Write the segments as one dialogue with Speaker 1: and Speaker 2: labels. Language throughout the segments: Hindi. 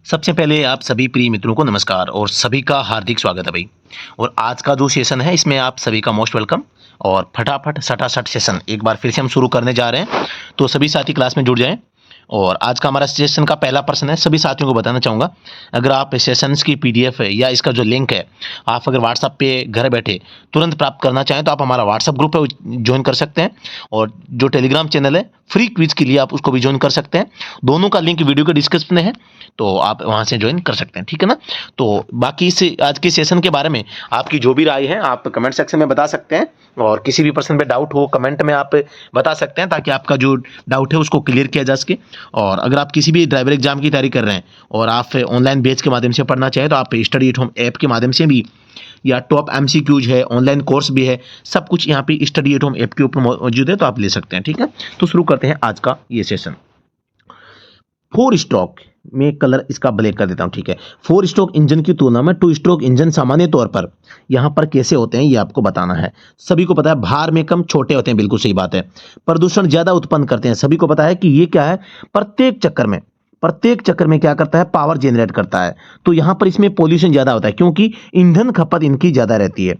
Speaker 1: सबसे पहले आप सभी प्रिय मित्रों को नमस्कार और सभी का हार्दिक स्वागत है भाई। और आज का जो सेशन है इसमें आप सभी का मोस्ट वेलकम। और फटाफट सटासट सेशन एक बार फिर से हम शुरू करने जा रहे हैं, तो सभी साथी क्लास में जुड़ जाएं। और आज का हमारा सेशन का पहला प्रश्न है, सभी साथियों को बताना चाहूँगा, अगर आप सेशंस की पीडीएफ है या इसका जो लिंक है आप अगर व्हाट्सएप पे घर बैठे तुरंत प्राप्त करना चाहें तो आप हमारा व्हाट्सएप ग्रुप है ज्वाइन कर सकते हैं। और जो टेलीग्राम चैनल है फ्री क्विज के लिए आप उसको भी ज्वाइन कर सकते हैं। दोनों का लिंक वीडियो के डिस्क्रिप्शन में है, तो आप वहां से ज्वाइन कर सकते हैं, ठीक है ना। तो बाकी इस आज के सेशन के बारे में आपकी जो भी राय है आप कमेंट सेक्शन में बता सकते हैं। और किसी भी पर्सन पे डाउट हो कमेंट में आप बता सकते हैं, ताकि आपका जो डाउट है उसको क्लियर किया जा सके। और अगर आप किसी भी ड्राइवर एग्जाम की तैयारी कर रहे हैं और आप ऑनलाइन बैच के माध्यम से पढ़ना चाहें तो आप स्टडी एट होम ऐप के माध्यम से भी, या टॉप एमसीक्यूज है, ऑनलाइन कोर्स भी है, सब कुछ यहाँ पे स्टडी एट होम ऐप के ऊपर मौजूद है, तो आप ले सकते हैं, ठीक है। तो शुरू करते हैं आज का ये सेशन। 4 स्ट्रोक में कलर इसका ब्लैक कर देता हूं, ठीक है। 4 स्ट्रोक इंजन की तुलना में 2 स्ट्रोक इंजन सामान्य तौर पर यहां पर कैसे होते हैं ये आपको बताना है। सभी को पता है भार में कम, छोटे होते हैं, बिल्कुल सही बात है। प्रदूषण ज्यादा उत्पन्न करते हैं, सभी को पता है कि ये क्या है, प्रत्येक चक्कर में क्या करता है, पावर जनरेट करता है। तो यहां पर इसमें पोल्यूशन ज्यादा होता है क्योंकि ईंधन खपत इनकी ज्यादा रहती है।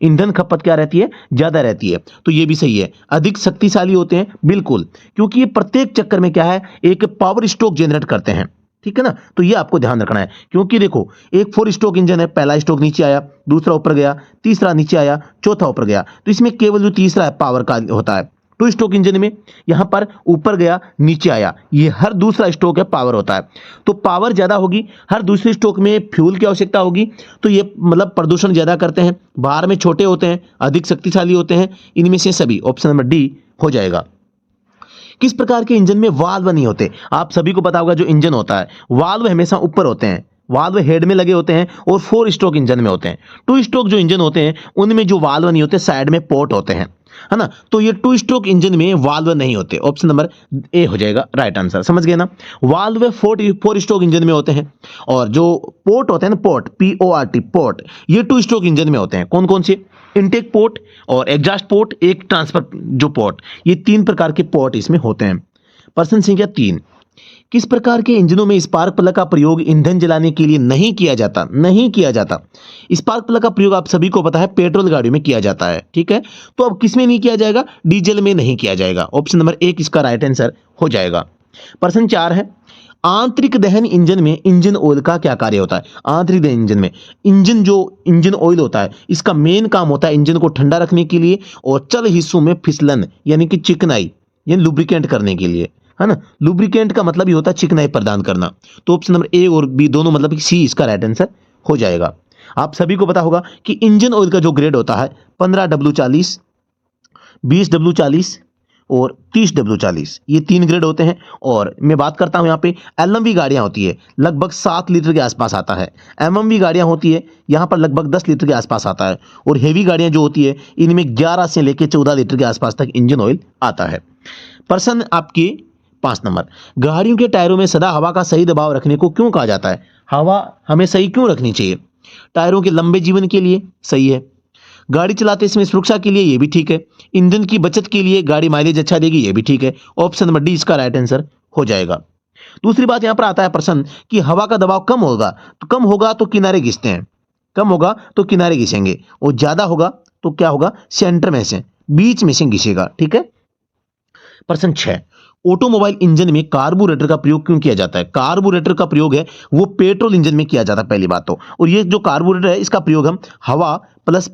Speaker 1: ईंधन खपत क्या रहती है, ज्यादा रहती है। तो ये भी सही है। अधिक शक्तिशाली होते हैं, बिल्कुल, क्योंकि ये प्रत्येक चक्कर में क्या है, एक पावर स्ट्रोक जनरेट करते हैं, ठीक है ना। तो ये आपको ध्यान रखना है, क्योंकि देखो एक 4 स्ट्रोक इंजन है, पहला स्ट्रोक नीचे आया, दूसरा ऊपर गया, तीसरा नीचे आया, चौथा ऊपर गया। तो इसमें केवल जो तीसरा है पावर का होता है। 2 स्ट्रोक इंजन में यहां पर ऊपर गया नीचे आया, ये हर दूसरा स्ट्रोक है पावर होता है। तो पावर ज्यादा होगी, हर दूसरे स्ट्रोक में फ्यूल की आवश्यकता होगी, तो ये मतलब प्रदूषण ज्यादा करते हैं, भार में छोटे होते हैं, अधिक शक्तिशाली होते हैं। इनमें से सभी ऑप्शन नंबर डी हो जाएगा। किस प्रकार के इंजन में वाल्व नहीं होते? आप सभी को पता होगा जो इंजन होता है वाल्व हमेशा ऊपर होते हैं, वाल्व हेड में लगे होते हैं, और 4 स्ट्रोक इंजन में होते हैं। 2 स्ट्रोक जो इंजन होते हैं उनमें जो वाल्व नहीं होते, साइड में पोर्ट होते हैं, है ना। तो ये 2 स्ट्रोक इंजन में वाल्व नहीं होते, ऑप्शन नंबर ए हो जाएगा राइट आंसर। समझ गए ना, वाल्व 4 स्ट्रोक इंजन में होते हैं, और जो पोर्ट होते हैं ना, पोर्ट PORT पोर्ट, ये 2 स्ट्रोक इंजन में होते हैं। कौन कौन से? इनटेक पोर्ट और एग्जॉस्ट पोर्ट, एक ट्रांसफर जो पोर्ट, ये 3 प्रकार के पोर्ट इसमें होते हैं। प्रश्न संख्या 3, किस प्रकार के इंजनों में स्पार्क प्लग का प्रयोग ईंधन जलाने के लिए नहीं किया जाता? स्पार्क प्लग का प्रयोग आप सभी को पता है पेट्रोल गाड़ियों में किया जाता है, ठीक है। तो अब किस में नहीं किया जाएगा? डीजल में नहीं किया जाएगा। ऑप्शन नंबर 1 इसका राइट आंसर हो जाएगा। प्रश्न 4 है, आंतरिक दहन इंजन में इंजन ऑयल का क्या कार्य होता है? आंतरिक दहन इंजन में इंजन ऑयल होता है, इसका मेन काम होता है इंजन को ठंडा रखने के लिए और चल हिस्सों में फिसलन यानी कि चिकनाई यानी लुब्रिकेंट करने के लिए, है ना। लुब्रिकेंट का मतलब ही होता है चिकनाई प्रदान करना। तो ऑप्शन नंबर ए और बी दोनों मतलब सी इसका राइट आंसर हो जाएगा। आप सभी को पता होगा कि इंजन ऑयल का जो ग्रेड होता है 15W40, 20W40 और 30W40, ये 3 ग्रेड होते हैं। और मैं बात करता हूं यहाँ पे LMV गाड़ियां होती है, लगभग 7 लीटर के आसपास आता है। MMV गाड़ियां होती है, यहाँ पर लगभग 10 लीटर के आसपास आता है। और हेवी गाड़ियां जो होती है इनमें 11 से लेकर 14 लीटर के आसपास तक इंजन ऑयल आता है। प्रश्न आपके 5 नंबर, गाड़ियों के टायरों में सदा हवा का सही दबाव रखने को क्यों कहा जाता है? हवा हमें सही क्यों रखनी चाहिए? टायरों के लंबे जीवन के लिए, सही है। गाड़ी चलाते समय सुरक्षा के लिए, ये भी ठीक है। ईंधन की बचत के लिए, गाड़ी माइलेज अच्छा देगी, ये भी ठीक है। ऑप्शन नंबर डी इसका राइट आंसर हो जाएगा। दूसरी बात यहां पर आता है प्रश्न कि हवा का दबाव कम होगा तो किनारे घिसते हैं, कम होगा तो किनारे घिसेंगे, और ज्यादा होगा तो क्या होगा, सेंटर में से, बीच में से घिसेगा, ठीक है। प्रश्न 6, ऑटोमोबाइल इंजन में कार्बोरेटर का प्रयोग क्यों किया जाता है? कार्बोरेटर का प्रयोग है वो पेट्रोल इंजन में किया जाता है, पहली बात तो। और ये जो कार्बोरेटर है इसका प्रयोग हम हवा प्लस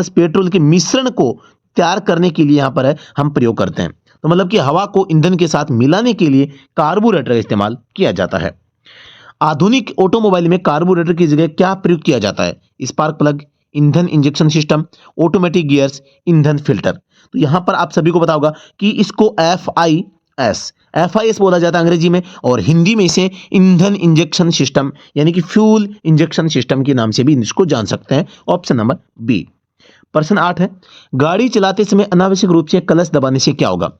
Speaker 1: पेट्रोल के मिश्रण को तैयार करने के लिए यहां पर है हम प्रयोग करते हैं। तो मतलब कि हवा को ईंधन के साथ मिलाने के लिए कार्बोरेटर का इस्तेमाल किया जाता है। आधुनिक ऑटोमोबाइल में कार्बोरेटर की जगह क्या प्रयोग किया जाता है? स्पार्क प्लग, ईंधन इंजेक्शन सिस्टम, ऑटोमेटिक गियर्स, ईंधन फिल्टर। तो यहां पर आप सभी को पता होगा कि इसको FIS बोला जाता है अंग्रेजी में, और हिंदी में इसे ईंधन इंजेक्शन सिस्टम यानी कि फ्यूल इंजेक्शन सिस्टम के नाम से भी इसको जान सकते हैं। Option number b. प्रश्न 8 है, गाड़ी चलाते समय अनावश्यक रूप से क्लच दबाने से क्या होगा?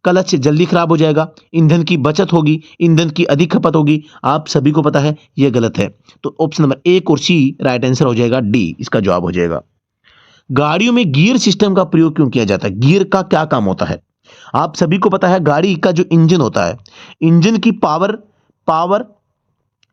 Speaker 1: क्लच जल्दी खराब हो जाएगा, ईंधन की बचत होगी, ईंधन की अधिक खपत होगी। आप सभी को पता है यह गलत है। तो ऑप्शन नंबर 1 और सी राइट आंसर हो जाएगा, डी इसका जवाब हो जाएगा। गाड़ियों में गियर सिस्टम का प्रयोग क्यों किया जाता है? गियर का क्या काम होता है? आप सभी को पता है गाड़ी का जो इंजन होता है, इंजन की पावर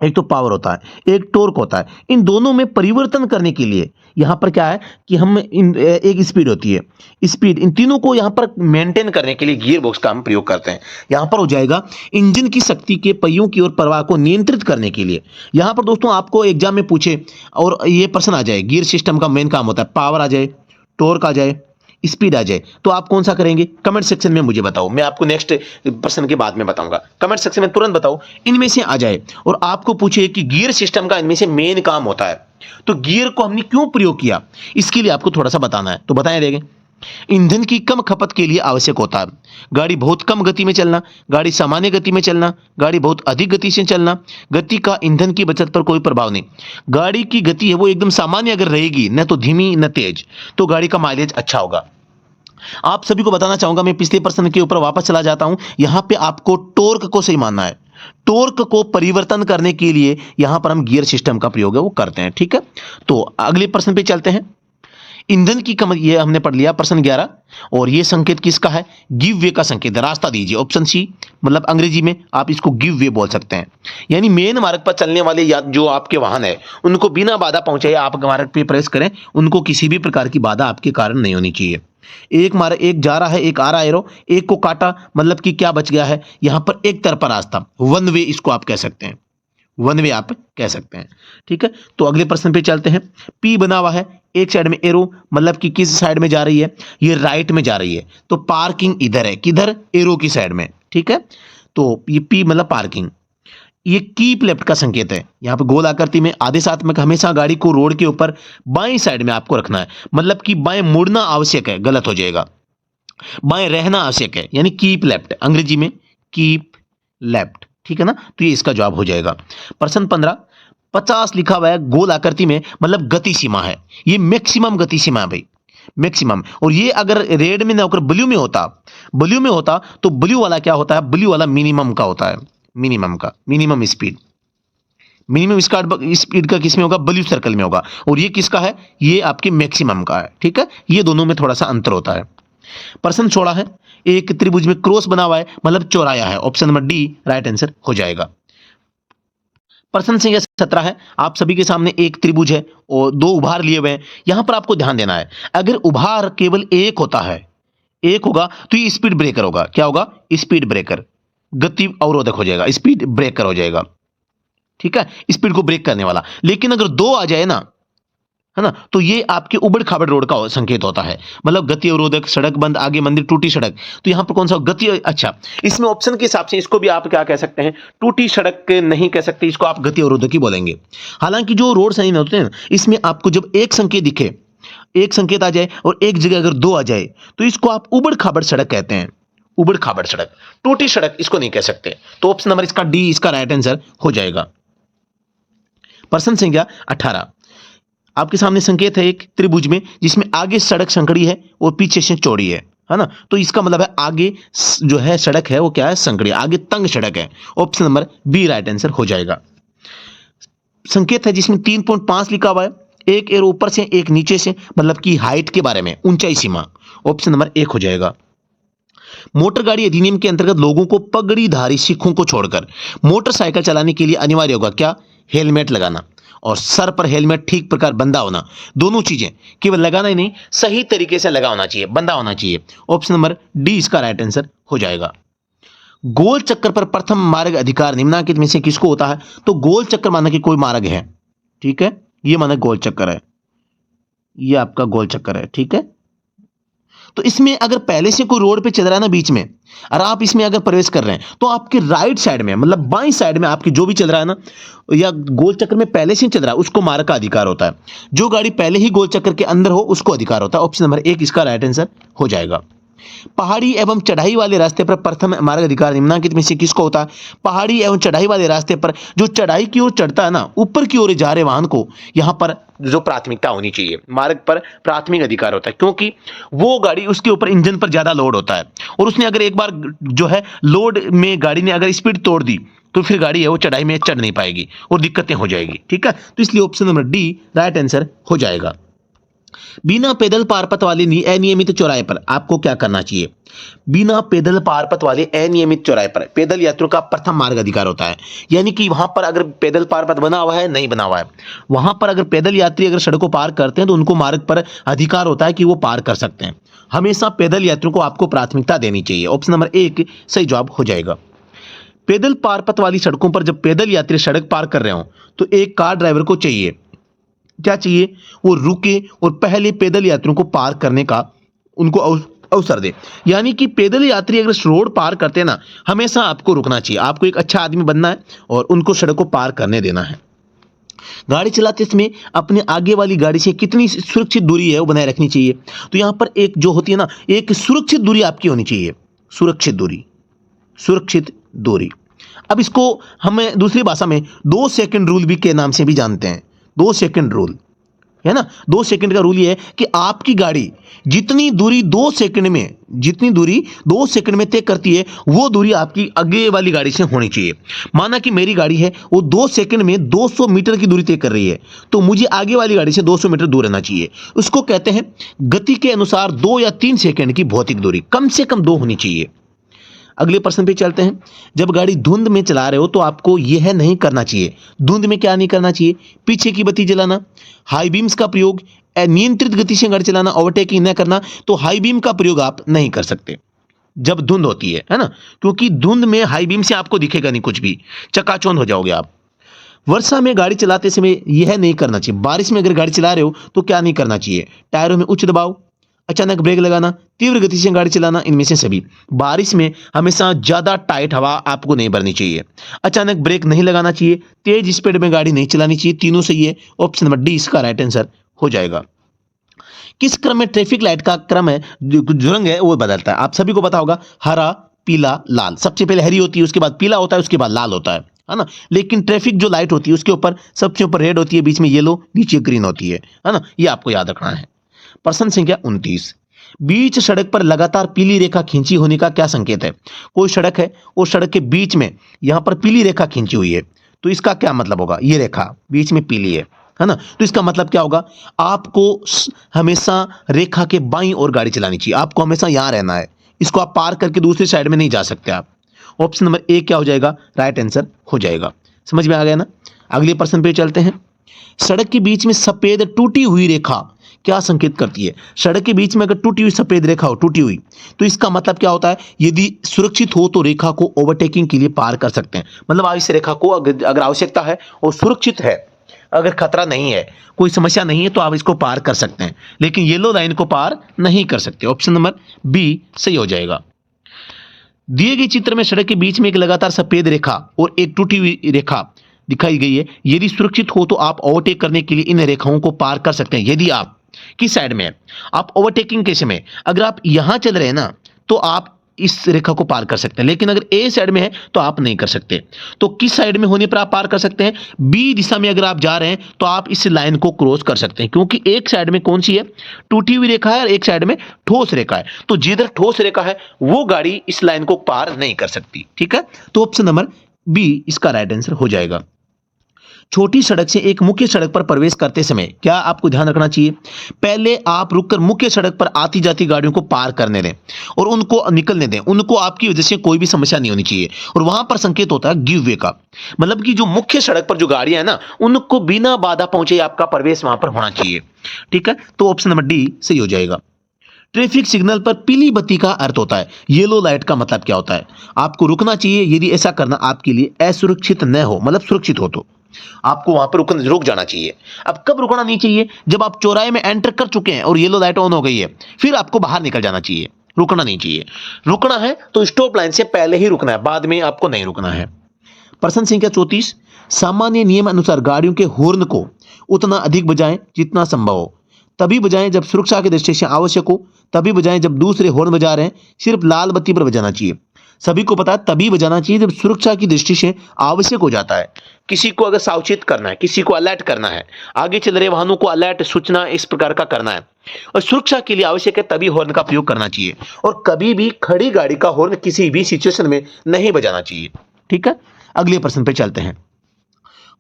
Speaker 1: एक तो पावर होता है, एक टॉर्क होता है। इन दोनों में परिवर्तन करने के लिए यहां पर क्या है कि हम एक स्पीड होती है, स्पीड, इन तीनों को यहां पर मेंटेन करने के लिए गियर बॉक्स का हम प्रयोग करते हैं। यहां पर हो जाएगा इंजन की शक्ति के पहियों की ओर प्रवाह को नियंत्रित करने के लिए। यहां पर दोस्तों आपको एग्जाम में पूछे और ये प्रश्न आ जाए, गियर सिस्टम का मेन काम होता है पावर आ जाए, टॉर्क आ जाए, स्पीड आ जाए, तो आप कौन सा करेंगे? कमेंट सेक्शन में मुझे बताओ, मैं आपको नेक्स्ट प्रश्न के बाद में बताऊंगा। कमेंट सेक्शन में तुरंत बताओ इनमें से आ जाए और आपको पूछे कि गियर सिस्टम का इनमें से मेन काम होता है, तो गियर को हमने क्यों प्रयोग किया, इसके लिए आपको थोड़ा सा बताना है, तो बताएं देंगे। ईंधन की कम खपत के लिए आवश्यक होता है। गाड़ी बहुत कम गति में चलना, गाड़ी सामान्य गति में चलना, गाड़ी बहुत अधिक गति से चलना, गति का ईंधन की बचत पर कोई प्रभाव नहीं। गाड़ी की गति है वो एकदम सामान्य अगर रहेगी, न तो धीमी न तेज, तो गाड़ी का माइलेज अच्छा होगा। आप सभी को बताना चाहूंगा, मैं पिछले प्रश्न के ऊपर वापस चला जाता हूं। यहां पे आपको टॉर्क को सही मानना है। टॉर्क को परिवर्तन करने के लिए यहां पर हम गियर सिस्टम का प्रयोग है वो करते हैं, ठीक है। तो अगले प्रश्न पे चलते हैं। ईंधन की कम, ये हमने पढ़ लिया प्रश्न 11। और ये संकेत किसका है? गिव वे का संकेत है, रास्ता दीजिए। ऑप्शन सी, मतलब अंग्रेजी में आप इसको गिव वे बोल सकते हैं, यानी मेन मार्ग पर चलने वाले या जो आपके वाहन है उनको बिना बाधा पहुंचाए आप मार्ग पे प्रवेश करें, उनको किसी भी प्रकार की बाधा आपके कारण नहीं होनी चाहिए। एक मार्ग, एक जा रहा है, एक आ रहा है, एक को काटा, मतलब कि क्या बच गया है यहां पर? एक तरफा रास्ता, वन वे इसको आप कह सकते हैं, वन वे आप कह सकते हैं, ठीक है। तो अगले प्रश्न पे चलते हैं। पी बना हुआ है, एक साइड में एरो, मतलब कि किस साइड में जा रही है? ये राइट में जा रही है, तो पार्किंग इधर है, किधर? एरो की साइड में, ठीक है। तो ये पी मतलब पार्किंग। ये कीप लेफ्ट का संकेत है, यहां पे गोल आकृति में आदेशात्मक, हमेशा गाड़ी को रोड के ऊपर बाईं साइड में आपको रखना है, मतलब कि बाएं मुड़ना आवश्यक है, गलत हो जाएगा, बाएं रहना आवश्यक है, यानी कीप लेफ्ट, अंग्रेजी में कीप लेफ्ट, ठीक है ना। तो ये इसका जवाब हो जाएगा। प्रश्न 15, 50 लिखा हुआ है गोल आकृति में, मतलब गति सीमा है, ये मैक्सिमम गति सीमा है भाई, मैक्सिमम। और ये अगर रेड में ना होकर ब्लू में होता, ब्लू में होता तो ब्लू वाला क्या होता है? ब्लू वाला मिनिमम का होता है, मिनिमम का, मिनिमम स्पीड, मिनिमम स्पीड का किस में होगा? ब्लू सर्कल में होगा। और ये किसका है? ये आपके मैक्सिमम का है, ठीक है। ये दोनों में थोड़ा सा अंतर होता है। प्रश्न 16 है, एक त्रिभुज में क्रॉस बना हुआ है, मतलब चौराया है, option number D right answer हो जाएगा। प्रश्न संख्या 17 है, आप सभी के सामने एक त्रिभुज है और दो उभार लिए हुए हैं। यहां पर आपको ध्यान देना है, अगर उभार केवल एक होता है, एक होगा, तो ये स्पीड ब्रेकर होगा। क्या होगा? स्पीड ब्रेकर, गति अवरोधक हो जाएगा, स्पीड ब्रेकर हो जाएगा, ठीक है, स्पीड को ब्रेक करने वाला। लेकिन अगर दो आ जाए ना, है ना, तो ये आपके उबड़ खाबड़ रोड का संकेत होता है, मतलब गति अवरोधक, सड़क बंद, आगे मंदिर, टूटी सड़क। तो यहां पर कौन सा गति? अच्छा, इसमें ऑप्शन के हिसाब से इसको भी आप क्या कह सकते हैं? टूटी सड़क नहीं कह सकते, इसको आप गति अवरोधक ही बोलेंगे। हालांकि जो रोड साइन होते हैं इसमें आपको जब एक संकेत दिखे, एक संकेत आ जाए और एक जगह अगर दो आ जाए, तो इसको आप उबड़ खाबड़ सड़क कहते हैं, उबड़ खाबड़ सड़क। टूटी सड़क इसको नहीं कह सकते। तो ऑप्शन नंबर इसका डी इसका राइट आंसर हो जाएगा। प्रश्न संख्या 18, आपके सामने संकेत है एक त्रिभुज में जिसमें आगे सड़क संकड़ी है और पीछे से चौड़ी है ना। तो इसका मतलब है आगे जो है सड़क है वो क्या है? संकड़ी, आगे तंग सड़क है। Option number b right answer हो जाएगा। संकेत है जिसमें 3.5 लिखा हुआ है, एक एरो ऊपर से एक नीचे से, मतलब कि हाइट के बारे में, ऊंचाई सीमा। ऑप्शन नंबर 1 हो जाएगा। मोटर गाड़ी अधिनियम के अंतर्गत लोगों को पगड़ीधारी सिखों को छोड़कर मोटरसाइकिल चलाने के लिए अनिवार्य होगा क्या? हेलमेट लगाना, और सर पर हेलमेट ठीक प्रकार बंधा होना। दोनों चीजें, केवल लगाना ही नहीं, सही तरीके से लगा होना चाहिए, बंधा होना चाहिए। ऑप्शन नंबर डी इसका राइट आंसर हो जाएगा। गोल चक्कर पर प्रथम मार्ग अधिकार निम्नलिखित में से किसको होता है? तो गोल चक्कर माना कि कोई मार्ग है, ठीक है, ये माना गोल चक्कर है, ये आपका गोल चक्कर है, ठीक है। तो इसमें अगर पहले से कोई रोड पे चल रहा है ना बीच में, और आप इसमें अगर प्रवेश कर रहे हैं, तो आपके राइट साइड में, मतलब बाईं साइड में आपकी जो भी चल रहा है ना, या गोल चक्कर में पहले से चल रहा है, उसको मार्ग का अधिकार होता है। जो गाड़ी पहले ही गोल चक्कर के अंदर हो उसको अधिकार होता है। ऑप्शन नंबर 1 इसका राइट आंसर हो जाएगा। पहाड़ी एवं चढ़ाई वाले रास्ते पर प्रथम मार्ग अधिकार निम्नलिखित में से किसको होता है? पहाड़ी एवं चढ़ाई वाले रास्ते पर जो चढ़ाई की ओर चढ़ता है ना, ऊपर की ओर जा रहे वाहन को यहां पर जो प्राथमिकता होनी चाहिए, मार्ग पर प्राथमिक अधिकार होता है, क्योंकि वो गाड़ी, उसके ऊपर इंजन पर ज्यादा लोड होता है, और उसने अगर एक बार जो है लोड में गाड़ी ने अगर स्पीड तोड़ दी, तो फिर गाड़ी है वो चढ़ाई में चढ़ नहीं पाएगी और दिक्कतें हो जाएगी, ठीक है। तो इसलिए option number D right answer हो जाएगा। बिना पैदल पारपथ वाले अनियमित चौराहे पर आपको क्या करना चाहिए? बिना पैदल पारपथ वाले अनियमित चौराहे पर पैदल यात्रियों का प्रथम मार्ग अधिकार होता है। यानी कि वहां पर अगर पैदल पारपथ बना हुआ है, नहीं बना हुआ है, वहां पर अगर पैदल यात्री अगर सड़क को पार करते हैं तो उनको मार्ग पर अधिकार होता है कि वो पार कर सकते हैं। हमेशा पैदल यात्रियों को आपको प्राथमिकता देनी चाहिए। ऑप्शन नंबर 1 सही जवाब हो जाएगा। पैदल पारपथ वाली सड़कों पर जब पैदल यात्री सड़क पार कर रहे हो तो एक कार ड्राइवर को चाहिए, क्या चाहिए? वो रुके और पहले पैदल यात्रियों को पार करने का उनको अवसर दे। यानी कि पैदल यात्री अगर रोड पार करते हैं ना, हमेशा आपको रुकना चाहिए। आपको एक अच्छा आदमी बनना है और उनको सड़क को पार करने देना है। गाड़ी चलाते समय अपने आगे वाली गाड़ी से कितनी सुरक्षित दूरी है वो बनाए रखनी चाहिए। तो यहां पर एक जो होती है ना, एक सुरक्षित दूरी आपकी होनी चाहिए। सुरक्षित दूरी, सुरक्षित दूरी। अब इसको हमें दूसरी भाषा में 2 सेकंड रूल भी के नाम से भी जानते हैं। 2 सेकंड रूल है ना। 2 सेकंड का रूल ये है कि आपकी गाड़ी जितनी दूरी 2 सेकंड में, जितनी दूरी 2 सेकंड में तय करती है वो दूरी आपकी आगे वाली गाड़ी से होनी चाहिए। माना कि मेरी गाड़ी है वो 2 सेकंड में 200 मीटर की दूरी तय कर रही है, तो मुझे आगे वाली गाड़ी से 200 मीटर दूर रहना चाहिए। उसको कहते हैं गति के अनुसार 2 या 3 सेकंड की भौतिक दूरी, कम से कम 2 होनी चाहिए। अगले प्रश्न पे चलते हैं। जब गाड़ी धुंध में चला रहे हो तो आपको यह नहीं करना चाहिए। धुंध में क्या नहीं करना चाहिए? पीछे की बत्ती जलाना, हाई बीम्स का प्रयोग, अनियंत्रित गति से गाड़ी चलाना, ओवरटेकिंग न करना। तो हाई बीम का प्रयोग आप नहीं कर सकते जब धुंध होती है ना, क्योंकि धुंध में हाई बीम से आपको दिखेगा नहीं कुछ भी, चकाचौंध हो जाओगे आप। वर्षा में गाड़ी चलाते समय यह नहीं करना चाहिए। बारिश में अगर गाड़ी चला रहे हो तो क्या नहीं करना चाहिए? टायरों में उच्च दबाव, अचानक ब्रेक लगाना, तीव्र गति से गाड़ी चलाना, इनमें से सभी। बारिश में हमेशा ज्यादा टाइट हवा आपको नहीं भरनी चाहिए, अचानक ब्रेक नहीं लगाना चाहिए, तेज स्पीड में गाड़ी नहीं चलानी चाहिए। तीनों सही है। ऑप्शन नंबर डी इसका राइट आंसर हो जाएगा। किस क्रम में ट्रैफिक लाइट का क्रम है, जो रंग है वो बदलता है? आप सभी को पता होगा, हरा, पीला, लाल। सबसे पहले हरी होती है, उसके बाद पीला होता है, उसके बाद लाल होता है ना। लेकिन ट्रैफिक जो लाइट होती है उसके ऊपर सबसे ऊपर रेड होती है, बीच में येलो, नीचे ग्रीन होती है ना। ये आपको याद रखना है। प्रश्न संख्या 29। बीच सड़क पर लगातार पीली रेखा खींची होने का क्या संकेत है? कोई सड़क है और सड़क के बीच में यहां पर पीली रेखा खींची हुई है, तो इसका क्या मतलब होगा? ये रेखा बीच में पीली है ना, तो इसका मतलब क्या होगा? आपको हमेशा रेखा के बाईं ओर गाड़ी चलानी चाहिए। आपको हमेशा यहां रहना है, इसको आप पार करके दूसरी साइड में नहीं जा सकते आप। ऑप्शन नंबर ए क्या हो जाएगा? राइट आंसर हो जाएगा। समझ में आ गया ना। अगले प्रश्न पे चलते हैं। सड़क के बीच में सफेद टूटी हुई रेखा क्या संकेत करती है? सड़क के बीच में अगर टूटी हुई सफेद रेखा हो, टूटी हुई, तो इसका मतलब क्या होता है? यदि सुरक्षित हो तो रेखा को ओवरटेकिंग के लिए पार कर सकते हैं। मतलब आप इस रेखा को अगर आवश्यकता है और सुरक्षित है, अगर खतरा नहीं है, कोई समस्या नहीं है, तो आप इसको पार कर सकते हैं। लेकिन येलो लाइन को पार नहीं कर सकते। ऑप्शन नंबर बी सही हो जाएगा। दिए गए चित्र में सड़क के बीच में एक लगातार सफेद रेखा और एक टूटी हुई रेखा दिखाई गई है। यदि सुरक्षित हो तो आप ओवरटेक करने के लिए इन रेखाओं को पार कर सकते हैं। यदि आप किस साइड में है, आप ओवरटेकिंग केस में अगर आप यहां चल रहे हैं ना, तो आप इस रेखा को पार कर सकते हैं। लेकिन अगर ए साइड में है तो आप नहीं कर सकते। तो किस साइड में होने पर आप पार कर सकते हैं? बी दिशा में अगर आप जा रहे हैं तो आप इस लाइन को क्रॉस कर सकते हैं, क्योंकि एक साइड में कौन सी है? टूटी हुई रेखा है और एक साइड में ठोस रेखा है। तो जिधर ठोस रेखा है वो गाड़ी इस लाइन को पार नहीं कर सकती। ठीक है, तो ऑप्शन नंबर बी इसका राइट आंसर हो जाएगा। छोटी सड़क से एक मुख्य सड़क पर प्रवेश करते समय क्या आपको ध्यान रखना चाहिए? पहले आप रुककर मुख्य सड़क पर आती जाती गाड़ियों को पार करने दें और उनको निकलने दें। उनको आपकी वजह से कोई भी समस्या नहीं होनी चाहिए। और वहां पर संकेत होता है गिव वे का, मतलब कि जो मुख्य सड़क पर जो गाड़ियां है ना, उनको बिना बाधा पहुंचे आपका प्रवेश वहां पर होना चाहिए। ठीक है, तो ऑप्शन नंबर डी सही हो जाएगा। ट्रैफिक सिग्नल पर पीली बत्ती का अर्थ होता है येलो लाइट का मतलब क्या होता है? आपको रुकना चाहिए यदि ऐसा करना आपके लिए असुरक्षित न हो, मतलब सुरक्षित हो तो आपको वहां पर रुक जाना चाहिए। अब कब रुकना नहीं चाहिए? जब आप चौराहे में एंटर कर चुके हैं और येलो लाइट ऑन हो गई है, फिर आपको बाहर निकल जाना चाहिए, रुकना नहीं चाहिए। रुकना है तो स्टॉप लाइन से पहले ही रुकना है, बाद में आपको नहीं रुकना है। प्रश्न संख्या 34। सामान्य नियम अनुसार गाड़ियों के हॉर्न को उतना अधिक बजाएं जितना संभव हो। तभी बजाएं जब सुरक्षा की दृष्टि से आवश्यक हो, तभी बजाएं जब दूसरे हॉर्न बजा रहे हैं, सिर्फ लाल बत्ती पर बजाना चाहिए। सभी को पता है तभी बजाना चाहिए जब सुरक्षा की दृष्टि से आवश्यक हो जाता है। किसी को अगर सावचेत करना है, किसी को अलर्ट करना है, आगे चल रहे वाहनों को अलर्ट सूचना इस प्रकार का करना है और सुरक्षा के लिए आवश्यक है, तभी हॉर्न का प्रयोग करना चाहिए। और कभी भी खड़ी गाड़ी का हॉर्न किसी भी सिचुएशन में नहीं बजाना चाहिए। ठीक है, अगले प्रश्न पे चलते हैं।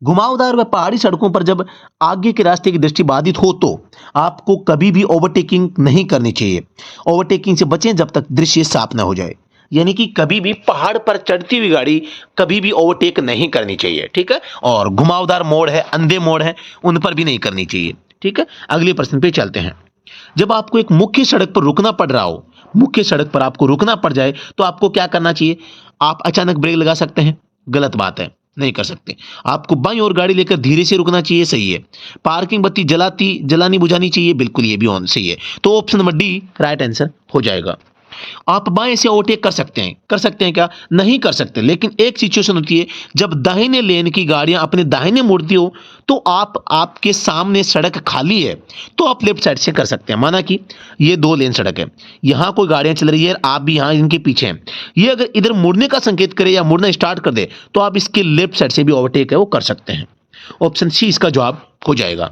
Speaker 1: घुमावदार व पहाड़ी सड़कों पर जब आगे के रास्ते की दृष्टि बाधित हो तो आपको कभी भी ओवरटेकिंग नहीं करनी चाहिए। ओवरटेकिंग से बचें जब तक दृश्य साफ ना हो जाए। यानी कि कभी भी पहाड़ पर चढ़ती हुई गाड़ी कभी भी ओवरटेक नहीं करनी चाहिए, ठीक है। और घुमावदार मोड़ है, अंधे मोड़ है, उन पर भी नहीं करनी चाहिए, ठीक है। अगले प्रश्न पे चलते हैं। जब आपको एक मुख्य सड़क पर रुकना पड़ रहा हो, मुख्य सड़क पर आपको रुकना पड़ जाए तो आपको क्या करना चाहिए? आप अचानक ब्रेक लगा सकते हैं? गलत बात है, नहीं कर सकते। आपको बाईं ओर गाड़ी लेकर धीरे से रुकना चाहिए, सही है। पार्किंग बत्ती जलानी बुझानी चाहिए, बिल्कुल ये भी ऑन सही है। तो option number D right answer हो जाएगा। आप बाएं से ओवरटेक कर सकते हैं क्या? नहीं कर सकते। लेकिन एक सिचुएशन होती है जब दाहिने लेन की गाड़ियां अपने दाहिने मुड़ती हो तो आपके सामने सड़क खाली है तो आप लेफ्ट साइड से कर सकते हैं। माना कि ये 2 लेन सड़क है, यहां कोई गाड़ियां चल रही है, आप भी यहां इनके पीछे हैं। ये अगर इधर मुड़ने का संकेत करे या मुड़ना स्टार्ट कर दे तो आप इसके लेफ्ट साइड से भी ओवरटेक है वो कर सकते हैं। ऑप्शन सी इसका जवाब हो जाएगा।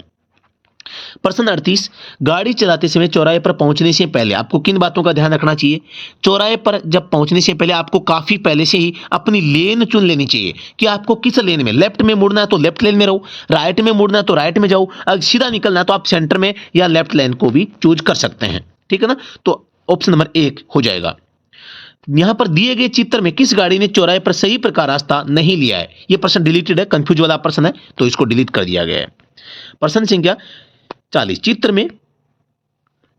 Speaker 1: प्रश्न 38, गाड़ी चलाते समय चौराहे पर पहुंचने से पहले आपको किन बातों का ध्यान रखना चाहिए? चौराहे पर जब पहुंचने से पहले आपको काफी पहले से ही अपनी लेन चुन लेनी चाहिए कि आपको किस लेन में, लेफ्ट में मुड़ना है तो लेफ्ट लेन में रहो, राइट में मुड़ना है तो राइट में जाओ, अगर सीधा निकलना है तो आप सेंटर में या लेफ्ट लेन को भी चूज कर सकते हैं, ठीक है ना। तो ऑप्शन नंबर 1 हो जाएगा। यहां पर दिए गए चित्र में किस गाड़ी ने चौराहे पर सही प्रकार रास्ता नहीं लिया है? यह प्रश्न डिलीटेड है, कंफ्यूज वाला प्रश्न है तो इसको डिलीट कर दिया गया है। प्रश्न संख्या 40,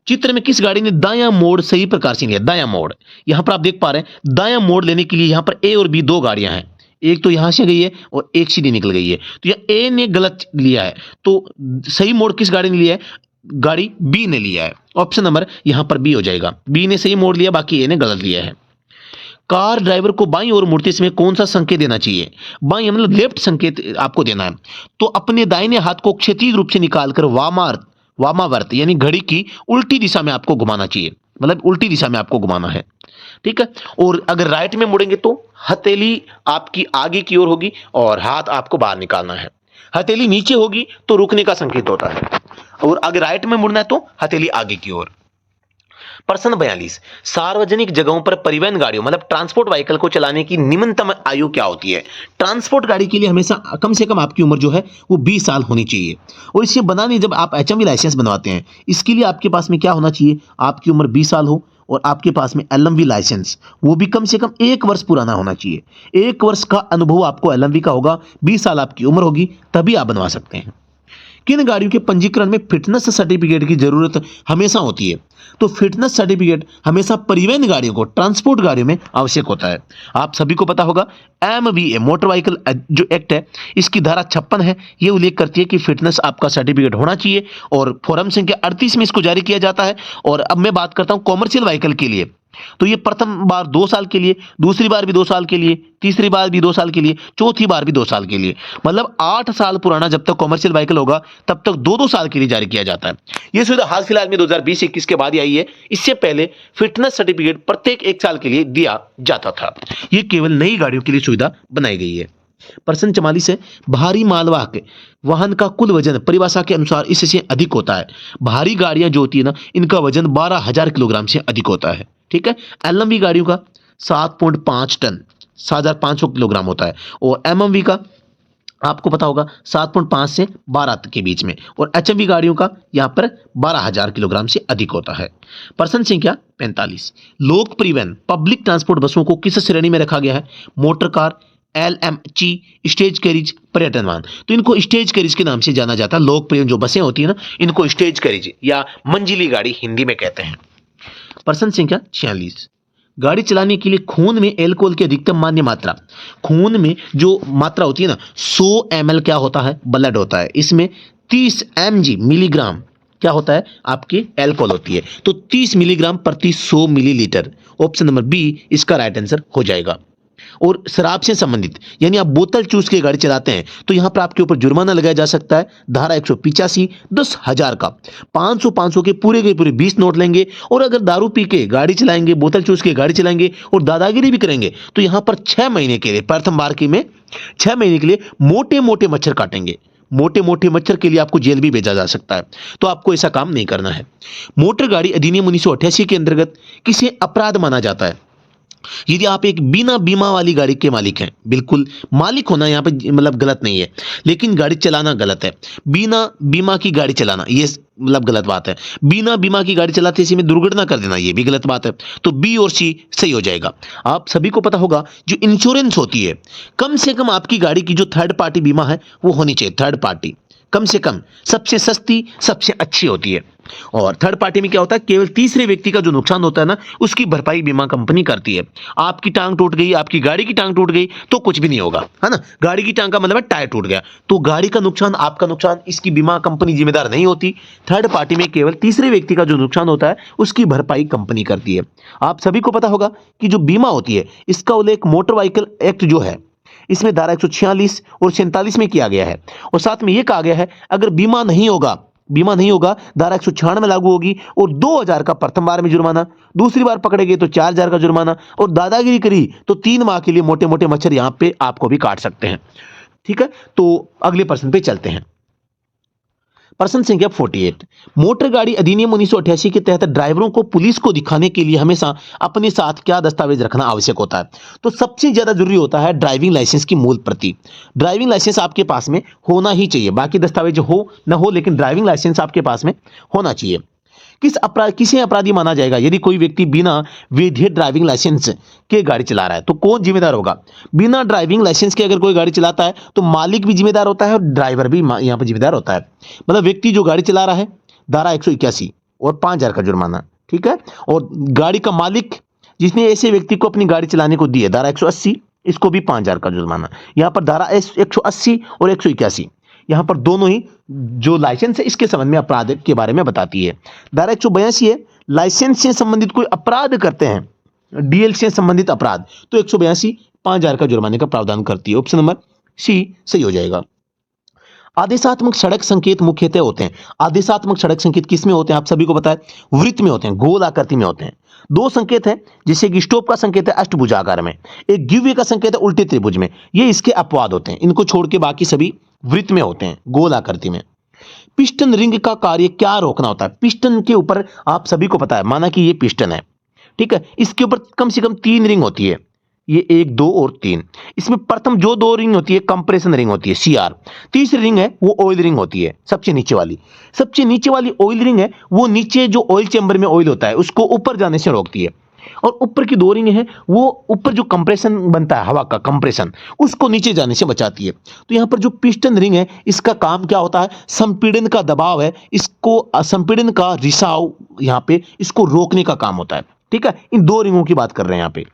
Speaker 1: चित्र में किस गाड़ी ने दायां मोड़ सही प्रकार से लिया? दायां मोड़, यहां पर आप देख पा रहे हैं दायां मोड़ लेने के लिए यहां पर ए और बी 2 गाड़ियां हैं, एक तो यहां से गई है और एक सीधी निकल गई है। तो यह ए ने गलत लिया है, तो सही मोड़ किस गाड़ी ने लिया है? गाड़ी बी ने लिया है। ऑप्शन नंबर यहां पर बी हो जाएगा। बी ने सही मोड़ लिया, बाकी ए ने गलत लिया है। कार ड्राइवर को बाईं ओर मुड़ते समय कौन सा संकेत देना चाहिए? बाईं मतलब लेफ्ट संकेत आपको देना है। तो अपने दाहिने हाथ को क्षैतिज रूप से निकालकर वामावर्त यानी घड़ी की उल्टी दिशा में आपको घुमाना चाहिए, मतलब उल्टी दिशा में आपको घुमाना है, ठीक है। और अगर राइट में मुड़ेंगे तो हथेली आपकी आगे की ओर होगी और हाथ आपको बाहर निकालना है। हथेली नीचे होगी तो रुकने का संकेत होता है, और अगर राइट में मुड़ना है तो हथेली आगे की ओर। प्रश्न 42, सार्वजनिक जगहों पर परिवहन गाड़ियों मतलब ट्रांसपोर्ट व्हीकल को चलाने की निम्नतम आयु क्या होती है? ट्रांसपोर्ट गाड़ी के लिए हमेशा कम से कम आपकी उम्र जो है वो 20 साल होनी चाहिए। और इसे बनाने जब आप एचएमवी लाइसेंस बनवाते हैं इसके लिए आपके पास में क्या होना चाहिए? आपकी उम्र 20 साल हो और आपके पास में एलएमवी लाइसेंस वो भी कम से कम 1 वर्ष पुराना होना चाहिए। 1 वर्ष का अनुभव आपको एलएमवी का होगा, 20 साल आपकी उम्र होगी, तभी आप बनवा सकते हैं। किन गाड़ियों के पंजीकरण में फिटनेस सर्टिफिकेट की जरूरत हमेशा होती है? तो फिटनेस सर्टिफिकेट हमेशा परिवहन गाड़ियों को, ट्रांसपोर्ट गाड़ियों में आवश्यक होता है। आप सभी को पता होगा एमवीए मोटर व्हीकल जो एक्ट है इसकी धारा 56 है, ये उल्लेख करती है कि फिटनेस आपका सर्टिफिकेट होना चाहिए और फॉर्म संख्या 38 में इसको जारी किया जाता है। और अब मैं बात करता हूं कॉमर्शियल व्हीकल के लिए, तो ये प्रथम बार 2 साल के लिए, दूसरी बार भी 2 साल के लिए, तीसरी बार भी 2 साल के लिए, चौथी बार भी 2 साल के लिए, मतलब 8 साल पुराना जब तक कॉमर्शियल व्हीकल होगा तब तक 2-2 साल के लिए जारी किया जाता है। यह सुविधा हाल फिलहाल में 2020-21 के बाद ही आई है। इससे पहले फिटनेस सर्टिफिकेट प्रत्येक 1 साल के लिए दिया जाता था। यह केवल नई गाड़ियों के लिए सुविधा बनाई गई है। प्रश्न 44 है, भारी मालवाहक वाहन का कुल वजन परिभाषा के अनुसार इससे अधिक होता है। भारी गाड़ियां जो होती है ना इनका वजन 12,000 किलोग्राम से अधिक होता है, ठीक है। एलएमवी गाड़ियों का 7.5 टन 7,500 किलोग्राम होता है और एमएमवी का आपको पता होगा 7.5 से 12 के बीच में, और एचएमवी गाड़ियों का यहां पर 12,000 किलोग्राम से अधिक होता है। प्रश्न संख्या 45, लोक परिवहन पब्लिक ट्रांसपोर्ट बसों को किस श्रेणी में रखा गया है? मोटर कार, एलएमची, स्टेज कैरिज, पर्यटन वाहन। तो इनको स्टेज कैरिज के नाम से जाना जाता है। लोक परिवहन जो बसें होती है ना इनको स्टेज कैरिज या मंजिली गाड़ी हिंदी में कहते हैं। प्रश्न संख्या 46, गाड़ी चलाने के लिए खून में एल्कोहल की अधिकतम मान्य मात्रा, खून में जो मात्रा होती है ना 100 ml क्या होता है? ब्लड होता है। इसमें 30 mg मिलीग्राम क्या होता है? आपकी एल्कोहल होती है। तो 30 मिलीग्राम प्रति 100 मिलीलीटर, ऑप्शन नंबर बी इसका राइट आंसर हो जाएगा। और शराब से संबंधित यानी आप बोतल चूस के गाड़ी चलाते हैं तो यहां पर आपके ऊपर जुर्माना लगाया जा सकता है। धारा 185 10,000 का 500 के पूरे 20 नोट लेंगे। और अगर दारू पी के गाड़ी चलाएंगे, बोतल चूस के गाड़ी चलाएंगे और दादागिरी भी करेंगे तो यहां पर 6 महीने के लिए, प्रथम बार की में 6 महीने के लिए मोटे मोटे मच्छर काटेंगे। मोटे मोटे मच्छर के लिए आपको जेल भी भेजा जा सकता है, तो आपको ऐसा काम नहीं करना है। मोटर गाड़ी अधिनियम 1988 के अंतर्गत किसे अपराध माना जाता है? यदि आप एक बिना बीमा वाली गाड़ी के मालिक हैं, बिल्कुल मालिक होना यहाँ पे मतलब गलत नहीं है, लेकिन गाड़ी चलाना गलत है। बिना बीमा की गाड़ी चलाना ये मतलब गलत बात है। बिना बीमा की गाड़ी चलाते इसी में दुर्घटना कर देना ये भी गलत बात है। तो बी और सी सही हो जाएगा। आप सभी को पता होगा जो इंश्योरेंस होती है, कम से कम आपकी गाड़ी की जो थर्ड पार्टी बीमा है वो होनी चाहिए। थर्ड पार्टी कम से कम सबसे सस्ती सबसे अच्छी होती है। और थर्ड पार्टी में क्या होता है, केवल तीसरे व्यक्ति का जो नुकसान होता है ना उसकी भरपाई बीमा कंपनी करती है। आपकी टांग टूट गई, आपकी गाड़ी की टांग टूट गई तो कुछ भी नहीं होगा, है ना। गाड़ी की टांग का मतलब है टायर टूट गया, तो गाड़ी का नुकसान आपका नुकसान, इसकी बीमा कंपनी जिम्मेदार नहीं होती। थर्ड पार्टी में केवल तीसरे व्यक्ति का जो नुकसान होता है उसकी भरपाई कंपनी करती है। आप सभी को पता होगा कि जो बीमा होती है इसका उल्लेख मोटर व्हीकल एक्ट जो है इसमें धारा 146 और 47 में किया गया है। और साथ में यह कहा गया है अगर बीमा नहीं होगा धारा 196 में लागू होगी और 2000 का प्रथम बार में जुर्माना, दूसरी बार पकड़े गए तो 4000 का जुर्माना, और दादागिरी करी तो 3 माह के लिए मोटे मोटे मच्छर यहां पे आपको भी काट सकते हैं। ठीक है, तो अगले प्रश्न पे चलते हैं। प्रश्न संख्या 48, मोटर गाड़ी अधिनियम 1988 के तहत ड्राइवरों को पुलिस को दिखाने के लिए हमेशा अपने साथ क्या दस्तावेज रखना आवश्यक होता है। तो सबसे ज्यादा जरूरी होता है ड्राइविंग लाइसेंस की मूल प्रति। ड्राइविंग लाइसेंस आपके पास में होना ही चाहिए, बाकी दस्तावेज हो ना हो लेकिन ड्राइविंग लाइसेंस आपके पास में होना चाहिए। किसे अपराधी माना जाएगा यदि कोई व्यक्ति बिना वैध ड्राइविंग लाइसेंस के गाड़ी चला रहा है, तो कौन जिम्मेदार होगा। बिना ड्राइविंग लाइसेंस के अगर कोई गाड़ी चलाता है तो मालिक भी जिम्मेदार होता है और ड्राइवर भी यहाँ पर जिम्मेदार होता है। मतलब व्यक्ति जो गाड़ी चला रहा है धारा 181 और 5000 का जुर्माना, ठीक है। और गाड़ी का मालिक जिसने ऐसे व्यक्ति को अपनी गाड़ी चलाने को दी है धारा 180, इसको भी 5000 का जुर्माना। यहाँ पर धारा 180 और 181 यहां पर दोनों ही जो लाइसेंस है इसके संबंध में अपराध के बारे में बताती है। धारा 182 है लाइसेंस से संबंधित कोई अपराध करते हैं डीएल से संबंधित अपराध, तो 182 5000 का जुर्माने का प्रावधान करती है। ऑप्शन नंबर सी सही हो जाएगा। आदेशात्मक सड़क संकेत मुख्यतः होते हैं। आदेशात्मक सड़क संकेत किसमें होते हैं आप सभी को पता है, वृत्त में होते हैं, गोल आकृति में होते हैं। 2 संकेत है, जैसे कि स्टॉप का संकेत है अष्टभुजाकार में, एक गिव वे का संकेत है उल्टे त्रिभुज में। ये इसके अपवाद होते हैं, इनको छोड़ के बाकी सभी वृत्त में होते हैं, गोल आकृति में। पिस्टन रिंग का कार्य क्या रोकना होता है। पिस्टन के ऊपर आप सभी को पता है, माना कि ये पिस्टन है, ठीक है, इसके ऊपर कम से कम 3 रिंग होती है, ये 1 2 और 3। इसमें प्रथम जो 2 रिंग होती है कंप्रेशन रिंग होती है सीआर, तीसरी रिंग है वो ऑयल रिंग होती है। सबसे नीचे वाली ऑयल रिंग है वो नीचे जो ऑयल चेंबर में ऑयल होता है उसको ऊपर जाने से रोकती है। और ऊपर की 2 रिंग है वो ऊपर जो कंप्रेशन बनता है हवा का कंप्रेशन उसको नीचे जाने से बचाती है। तो यहां पर जो पिस्टन रिंग है इसका काम क्या होता है, संपीड़न का दबाव है, इसको संपीड़न का रिसाव यहां पे इसको रोकने का काम होता है। ठीक है, इन 2 रिंगों की बात कर रहे हैं यहां पे।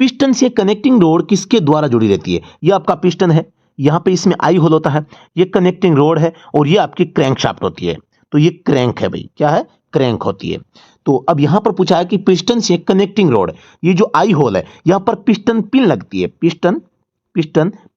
Speaker 1: पिस्टन से कनेक्टिंग रोड किसके द्वारा जुड़ी रहती है, यह आपका पिस्टन है, यहां पे इसमें आई होल होता है, ये कनेक्टिंग रोड है और ये आपकी क्रैंक शाफ्ट होती है। तो ये क्रैंक है भाई, क्या है, क्रैंक होती है। तो अब यहां पर पूछा है कि पिस्टन से कनेक्टिंग रोड, ये जो आई होल है यहां पर पिस्टन पिन लगती है, पिस्टन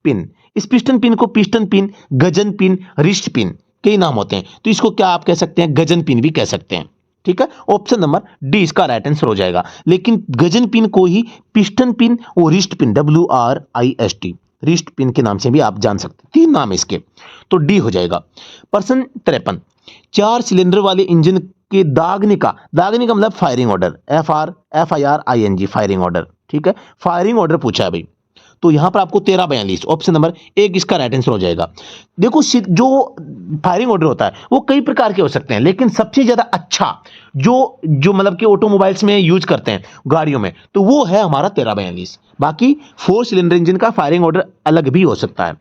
Speaker 1: पिन। इस पिस्टन पिन को piston pin, Gajan pin, wrist pin कई नाम होते हैं, तो इसको क्या आप कह सकते हैं, गजन पिन भी कह सकते हैं। ठीक है, ऑप्शन नंबर डी इसका राइट आंसर हो जाएगा। लेकिन गजन पिन को ही पिस्टन पिन और wrist pin WRIST wrist pin के नाम से भी आप जान सकते हैं, 3 नाम इसके, तो डी हो जाएगा। प्रश्न 53, 4 सिलेंडर वाले इंजन के दागने का मतलब firing order, FIRING firing order, ठीक है, फायरिंग ऑर्डर पूछा है भाई। तो यहां पर आपको 1342 ऑप्शन नंबर 1 इसका राइट आंसर हो जाएगा। देखो जो फायरिंग ऑर्डर होता है वो कई प्रकार के हो सकते हैं, लेकिन सबसे ज्यादा अच्छा जो मतलब कि ऑटोमोबाइल्स में यूज करते हैं गाड़ियों में, तो वो है हमारा 1342। बाकी 4 सिलेंडर इंजन का फायरिंग ऑर्डर अलग भी हो सकता है।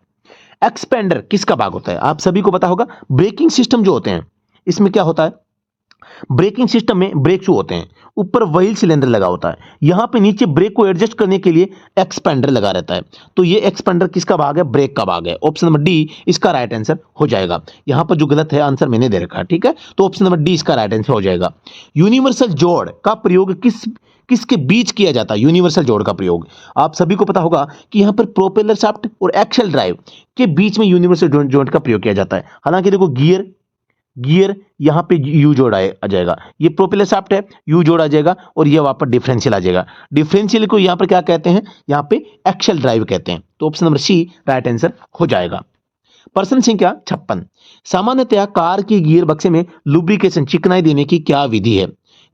Speaker 1: एक्सपेंडर किसका भाग होता है, आप सभी को पता होगा, ब्रेकिंग सिस्टम जो होते हैं इसमें क्या होता है, ब्रेकिंग सिस्टम में ब्रेक शू होते हैं, ऊपर व्हील सिलेंडर लगा होता है, यहां पे नीचे ब्रेक को एडजस्ट करने के लिए एक्सपेंडर लगा रहता है। तो ये एक्सपेंडर किसका भाग है, ब्रेक का भाग है। ऑप्शन नंबर डी इसका राइट आंसर हो जाएगा। यहां पर जो गलत है आंसर मैंने दे रखा है, ठीक है, तो ऑप्शन नंबर डी इसका राइट आंसर हो जाएगा। यूनिवर्सल जोड़ का प्रयोग किसके बीच किया जाता है, यूनिवर्सल जोड़ का प्रयोग आप सभी को पता होगा कि यहां पर प्रोपेलर शाफ्ट और एक्सेल ड्राइव के बीच में यूनिवर्सल जोड़ का प्रयोग किया जाता है। हालांकि देखो गियर यहां पे यू जोड़ आ जाएगा, ये प्रोपेलर शाफ्ट है, यू जोड़ आ जाएगा, और ये वहां पर डिफरेंशियल आ जाएगा। डिफरेंशियल को यहां पर क्या कहते हैं, यहां पे एक्सेल ड्राइव कहते हैं। तो option number c right answer हो जाएगा। प्रश्न संख्या 56, सामान्यतया कार की गियर बक्से में लुब्रिकेशन चिकनाई देने की क्या विधि है,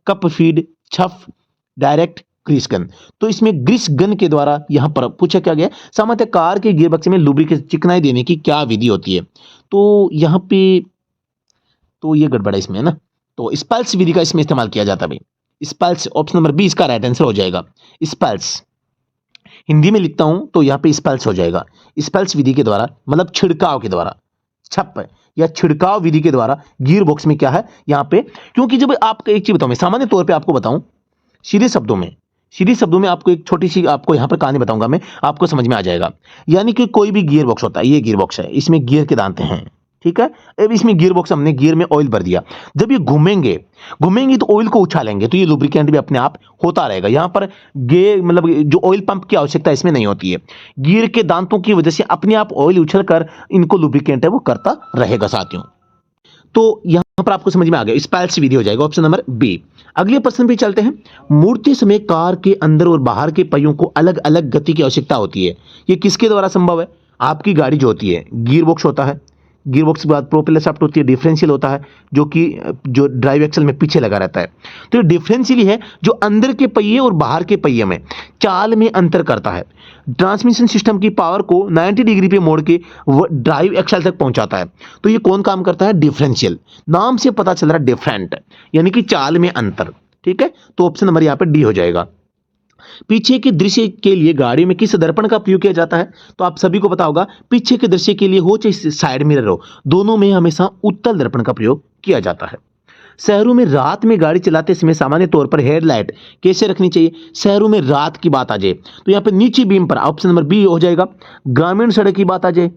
Speaker 1: कप फीड, छफ, डायरेक्ट, ग्रीस गन। तो इसमें ग्रीस गन के द्वारा यहां पर पूछा क्या गया, सामान्यतः कार के गियरबॉक्स में लुब्रिकेशन चिकनाई देने की क्या विधि होती है। तो यहां पे तो ये गड़बड़ है इसमें, है ना। तो स्पल्स विधि का इसमें इस्तेमाल किया जाता है भाई। स्पल्स ऑप्शन नंबर बी इसका राइट आंसर हो जाएगा। स्पल्स हिंदी में लिखता हूं तो यहां पे स्पल्स हो जाएगा। स्पल्स विधि के द्वारा मतलब छिड़काव के द्वारा, छप या छिड़काव विधि के द्वारा गियर बॉक्स में क्या है यहां पे, क्योंकि जब आप एक चीज बताऊं, मैं सामान्य तौर पे आपको बताऊं सीधे शब्दों में आपको एक छोटी सी आपको यहां पर कहानी बताऊंगा मैं, आपको समझ में आ जाएगा। यानी कि कोई भी गियर बॉक्स होता है, ये गियर बॉक्स है, इसमें गियर के दांते हैं, ठीक है। अब इसमें गियर बॉक्स, हमने गियर में ऑयल भर दिया, जब ये घूमेंगे तो ऑयल को उछालेंगे तो ये लुब्रिकेंट भी अपने आप होता रहेगा। यहां पर गियर मतलब जो ऑयल पंप की आवश्यकता इसमें नहीं होती है, गियर के दांतों की वजह से अपने आप ऑयल उछल कर इनको लुब्रिकेंट है वो करता रहेगा साथियों। तो यहां पर आपको समझ में आ गया, स्पल्स विधि हो जाएगा ऑप्शन नंबर बी। अगले प्रश्न पे चलते हैं। मुड़ते समय कार के अंदर और बाहर के पहियों को अलग अलग गति की आवश्यकता होती है, ये किसके द्वारा संभव है। आपकी गाड़ी जो होती है, गियर बॉक्स होता है, गियर बॉक्स के बाद प्रोपेलर शाफ्ट होती है, डिफरेंशियल होता है जो ड्राइव एक्सल में पीछे लगा रहता है। तो ये डिफरेंशियल ही है जो अंदर के पहिए और बाहर के पहिए में चाल में अंतर करता है। ट्रांसमिशन सिस्टम की पावर को 90 डिग्री पे मोड़ के ड्राइव एक्सल तक पहुंचाता है। तो ये कौन काम करता है, डिफरेंशियल। नाम से पता चल रहा है डिफरेंट, यानी कि चाल में अंतर, ठीक है। तो ऑप्शन नंबर यहां पर डी हो जाएगा। पीछे के दृश्य के लिए गाड़ी में किस दर्पण का प्रयोग किया जाता है, तो आप सभी को पता होगा, पीछे के दृश्य के लिए हो चाहे साइड मिरर हो, दोनों में हमेशा उत्तल दर्पण का प्रयोग किया जाता है। शहरों में रात में गाड़ी चलाते समय सामान्य तौर पर हेडलाइट कैसे रखनी चाहिए। शहरों में रात की बात आ जाए तो यहां पर नीचे बीम पर ऑप्शन नंबर बी हो जाएगा। ग्रामीण सड़क की बात आ जाए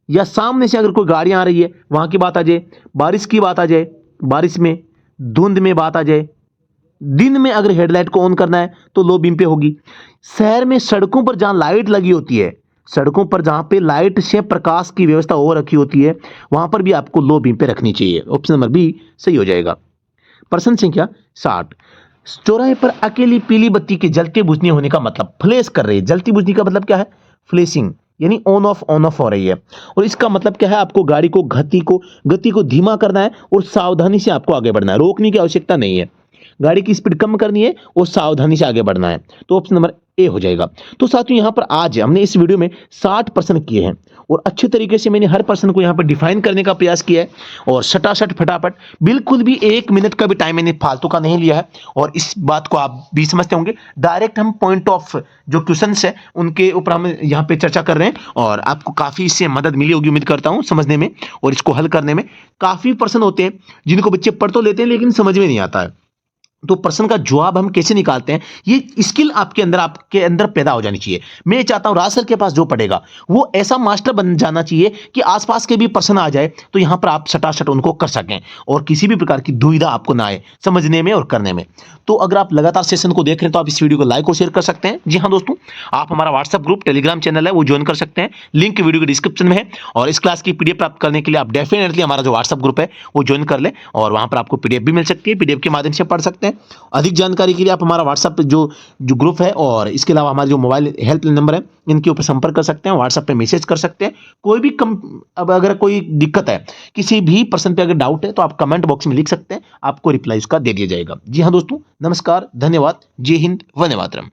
Speaker 1: या सामने से अगर कोई गाड़ियां आ रही है वहां की बात आ जाए, बारिश की बात आ जाए, बारिश में, धुंध में बात आ जाए, दिन में अगर हेडलाइट को ऑन करना है तो लो बीम पे होगी। शहर में सड़कों पर जहां लाइट लगी होती है, सड़कों पर जहां पे लाइट से प्रकाश की व्यवस्था हो रखी होती है, वहां पर भी आपको लो बीम पे रखनी चाहिए। ऑप्शन नंबर बी सही हो जाएगा। प्रश्न संख्या 60। चौराहे पर अकेली पीली बत्ती के जलते बुझने होने का मतलब, फ्लैश कर रही है, जलती बुझने का मतलब क्या है, फ्लैशिंग, यानी ऑन ऑफ हो रही है। और इसका मतलब क्या है, आपको गाड़ी को गति को धीमा करना है और सावधानी से आपको आगे बढ़ना है, रोकने की आवश्यकता नहीं है। गाड़ी की स्पीड कम करनी है और सावधानी से आगे बढ़ना है। तो ऑप्शन नंबर ए हो जाएगा। तो साथियों यहां पर आज हमने इस वीडियो में 60 प्रश्न किए हैं और अच्छे तरीके से मैंने हर प्रश्न को यहां पर डिफाइन करने का प्रयास किया है और सटासट फटाफट, बिल्कुल भी 1 मिनट का भी टाइम मैंने फालतू का नहीं लिया है। और इस बात को आप भी समझते होंगे, डायरेक्ट हम पॉइंट ऑफ जो क्वेश्चंस है उनके ऊपर हम यहां पे चर्चा कर रहे हैं और आपको काफी इससे मदद मिली होगी, उम्मीद करता हूं समझने में और इसको हल करने में। काफी प्रश्न होते हैं जिनको बच्चे पढ़ तो लेते हैं लेकिन समझ में नहीं आता है, तो प्रश्न का जवाब हम कैसे निकालते हैं, ये स्किल आपके अंदर पैदा हो जानी चाहिए। मैं चाहता हूं राज सर के पास जो पढ़ेगा वो ऐसा मास्टर बन जाना चाहिए कि आसपास के भी प्रश्न आ जाए तो यहां पर आप सटासट उनको कर सकें और किसी भी प्रकार की दुविधा आपको ना आए समझने में और करने में। तो अगर आप लगातार सेशन को देख रहे हैं तो आप इस वीडियो को लाइक और शेयर कर सकते हैं। जी हाँ दोस्तों, आप हमारा व्हाट्सएप ग्रुप, टेलीग्राम चैनल है वो ज्वाइन कर सकते हैं, लिंक वीडियो के डिस्क्रिप्शन में है। और इस क्लास की पीडीएफ प्राप्त करने के लिए आप डेफिनेटली हमारा जो व्हाट्सएप ग्रुप है वो ज्वाइन कर लें और वहां पर आपको पीडीएफ भी मिल सकती है, पीडीएफ के माध्यम से पढ़ सकते हैं। अधिक जानकारी के लिए आप हमारा व्हाट्सएप जो ग्रुप है और इसके अलावा हमारे जो मोबाइल हेल्पलाइन नंबर है इनके ऊपर संपर्क कर सकते हैं, व्हाट्सएप पे मैसेज कर सकते हैं। कोई भी अब अगर कोई दिक्कत है, किसी भी प्रश्न पे अगर डाउट है तो आप कमेंट बॉक्स में लिख सकते हैं, आपको रिप्लाई उसका दे दिया जाएगा। जी हाँ दोस्तों, नमस्कार, धन्यवाद, जय हिंद, वंदे मातरम।